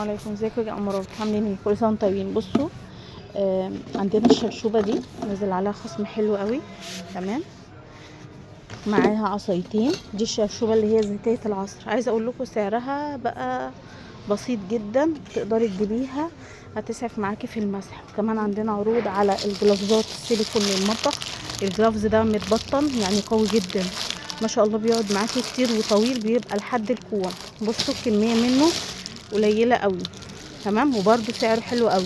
عليكم. ازيكم يا امارات؟ عاملين ايه؟ كل سنه وانتم طيبين. بصوا، عندنا الشبشوبه دي نزل عليها خصم حلو قوي. تمام، معاها عصايتين. دي الشبشوبه اللي هي زيتيه العصر. عايزه اقول لكم سعرها بقى بسيط جدا، تقدري تجيبيها هتسعف معاكي في المسح. كمان عندنا عروض على الجلافزات السيليكون للمطبخ. الجلافز ده متبطن يعني قوي جدا ما شاء الله، بيقعد معاكي كتير وطويل، بيبقى لحد الكوع. بصوا الكميه منه قليله قوي. تمام، وبرده سعره حلو قوي.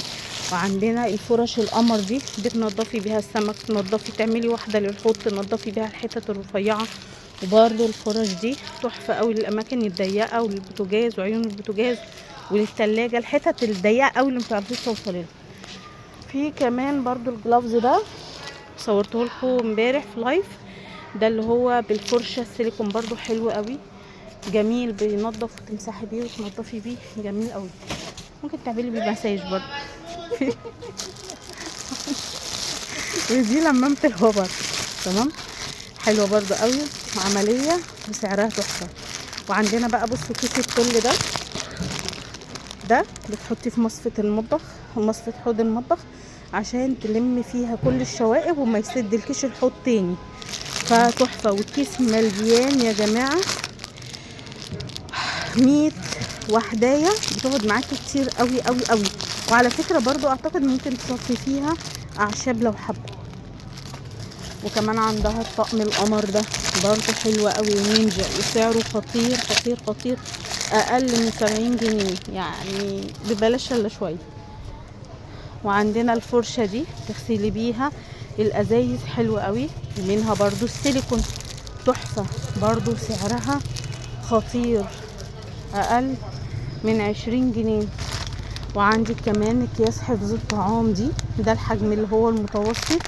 وعندنا الفرش القمر دي بتنضفي بيها السمك، تنضفي تعملي واحده للحوض، تنضفي بيها الحتت الرفيعه. وبرده الفرش دي تحفه قوي للاماكن الضيقه وللبوتاجاز وعيون البوتاجاز وللتلاجة، الحتت الضيقه قوي اللي متعرفيش توصلي لها. في كمان برده الجلافز ده صورته لكم امبارح في لايف، ده اللي هو بالفرشه السيليكون، برده حلو قوي جميل، بينضف وتمسحي بيه وتنضفي بيه، جميل قوي. ممكن تعملي بيه مساج برضه. ودي لمامة الهوبر. تمام، حلوه برضه قوي، عمليه وسعرها تحفه. وعندنا بقى بصوا كيس التل ده بتحطيه في مصفة المطبخ، مصفة حوض المطبخ، عشان تلمي فيها كل الشوائب وما يسدلكيش الحوض تاني، فتحفه. والكيس مليان يا جماعه 100 وحدايه، بتقعد معاكي كتير قوي قوي قوي. وعلى فكره برضو اعتقد ممكن تصفي فيها اعشاب لو حابه. وكمان عندها الطقم القمر ده برضو حلو قوي نينجا، وسعره خطير خطير خطير، اقل من 70 جنيه يعني ببلاش الا شويه. وعندنا الفرشه دي تغسلي بيها الازايز، حلوه قوي. ومنها برضو السيليكون تحفه، برضو سعرها خطير، اقل من 20 جنيه. وعندي كمان اكياس حفظ الطعام دي، ده الحجم اللي هو المتوسط،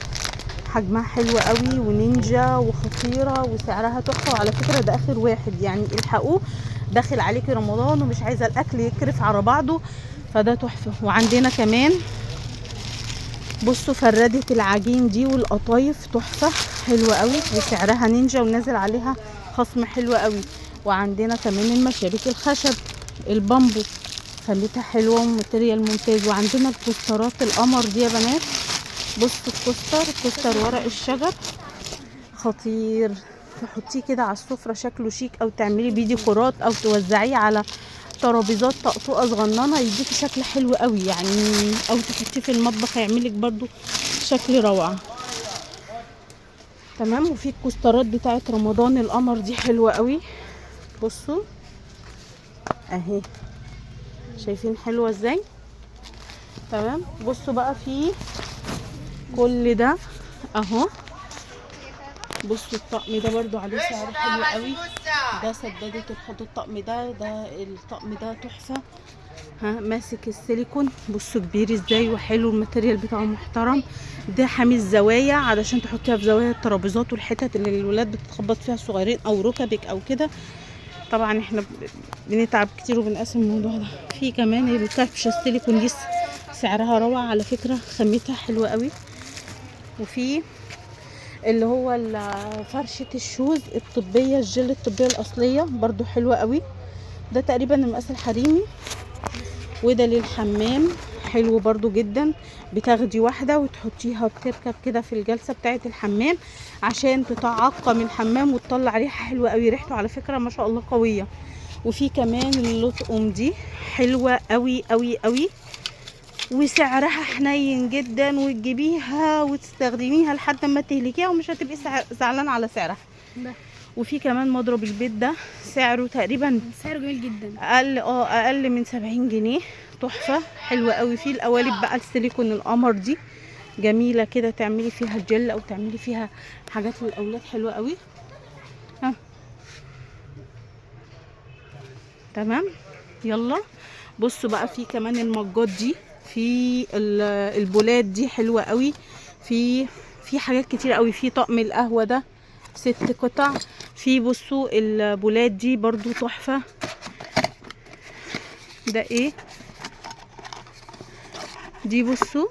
حجمها حلو قوي ونينجا وخطيره وسعرها تحفه. وعلى فكره ده اخر واحد يعني، الحقوه داخل عليكي رمضان ومش عايزه الاكل يكرف على بعضه، فده تحفه. وعندنا كمان بصوا فردة العجين دي والقطايف تحفه حلوه قوي، وسعرها نينجا ونازل عليها خصم حلو قوي. وعندنا كمان المشابك الخشب البامبو، خليتها حلوه وماتريال ممتاز. وعندنا الكوسترات القمر دي يا بنات، بصوا الكوستر ورق الشجر خطير، تحطيه كده على السفره شكله شيك، او تعملي بيه ديكورات، او توزعيه على ترابيزات طقطقه صغننه يديكي شكل حلو قوي يعني، او تحطيه في المطبخ يعملك برضو شكل روعه. تمام. وفي الكوسترات بتاعه رمضان القمر دي حلوه قوي، بصوا اهي، شايفين حلوه ازاي؟ تمام. بصوا بقى في كل ده اهو، بصوا الطقم ده برضو عليه سعر حلو قوي، ده سدادة الحوض. الطقم الطقم ده تحفة، ماسك السيليكون، بصوا كبير ازاي وحلو، الماتيريال بتاعه محترم. ده حامي الزوايا علشان تحطيها في زوايا الترابيزات والحتت اللي الولاد بتتخبط فيها الصغيرين او ركبك او كده. طبعا احنا بنتعب كتير وبنقاسم الموضوع ده. في كمان الكبشه السيليكون دي سعرها روعه على فكره، خامتها حلوه قوي. وفي اللي هو فرشه الشوز الطبيه، الجل الطبيه الاصليه برضو حلوه قوي، ده تقريبا المقاس الحريمي، وده للحمام حلو برضو جدا. بتاخدي واحده وتحطيها بتركب كده في الجلسه بتاعه الحمام عشان تتعقم الحمام وتطلع ريحه حلوه قوي، ريحته على فكره ما شاء الله قويه. وفي كمان اللطقم دي حلوه قوي قوي قوي، وسعرها حنين جدا، وتجيبيها وتستخدميها لحد ما تهلكيها ومش هتبقي زعلانه على سعرها. وفي كمان مضرب البيت ده سعره تقريبا سعره جميل جدا، اقل من 70 جنيه، تحفه حلوه قوي. في القوالب بقى السيليكون القمر دي جميله كده، تعملي فيها الجل او تعملي فيها حاجات للاولاد حلوه قوي. تمام. يلا بصوا بقى في كمان المجات دي، في البولات دي حلوه قوي، في حاجات كتير قوي. في طقم القهوه ده 6 قطع. في بصوا البولات دي برضو تحفه، ده ايه دي؟ بصوا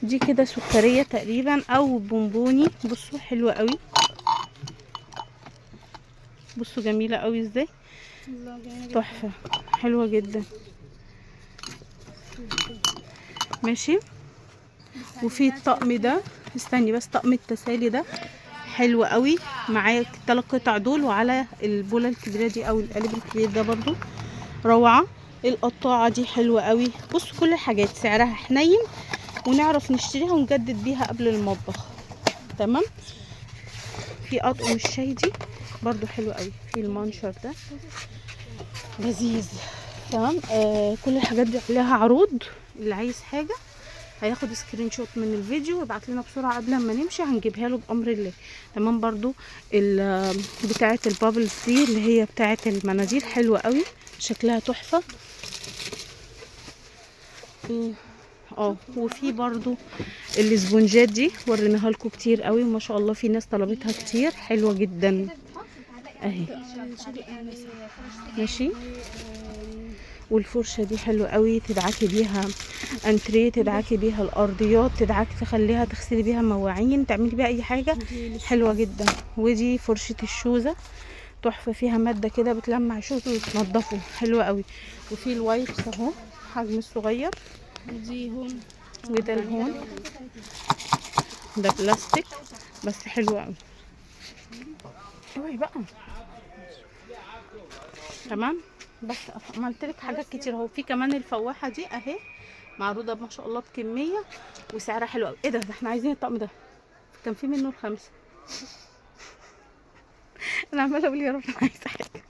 دي كده سكريه تقريبا او بونبوني، بصوا حلوه قوي. بصوا جميله قوي ازاي، تحفه، حلوه جدا. ماشي. وفي الطقم ده، استني بس، طقم التسالي ده حلو قوي، معايا 3 قطع دول، وعلى البوله الكبيره دي او القالب الكبير ده برضو روعه. القطاعه دي حلوه قوي. بصوا كل الحاجات سعرها حنين، ونعرف نشتريها ونجدد بيها قبل المطبخ. تمام. في اطقم الشاي دي برضو حلو قوي. في المنشر ده لذيذ. تمام. كل الحاجات دي عليها عروض، اللي عايز حاجه هياخد سكرين شوت من الفيديو ويبعت لنا بسرعه قبل ما نمشي، هنجيبها له بامر الله. تمام. برضو بتاعه البابل دي اللي هي بتاعه المناديل حلوه قوي، شكلها تحفه. وفي برضو الاسبونجات دي وريناها لكم كتير قوي، وما شاء الله في ناس طلبتها كتير، حلوه جدا اهي. ماشي. والفرشه دي حلوه قوي، تدعكي بيها انتريه، تدعكي بيها الارضيات، تدعكي تخليها تغسلي بيها مواعين، تعملي بيها اي حاجه، حلوه جدا. ودي فرشه الشوزه تحفه، فيها ماده كده بتلمع الشوز وتنضفه، حلوه قوي. وفي الوايبس اهو، حجم صغير. ودي هون، وده الهون ده بلاستيك بس حلو قوي. اوعي بقى. تمام. بس عملت لك حاجات كتير اهو. في كمان الفواحه دي اهي، معروضه ما شاء الله بكميه، وسعرها حلو قوي. ايه ده احنا عايزين الطقم ده، كان في منه ال5. انا عماله اقول يا رب انا عايزه حاجه.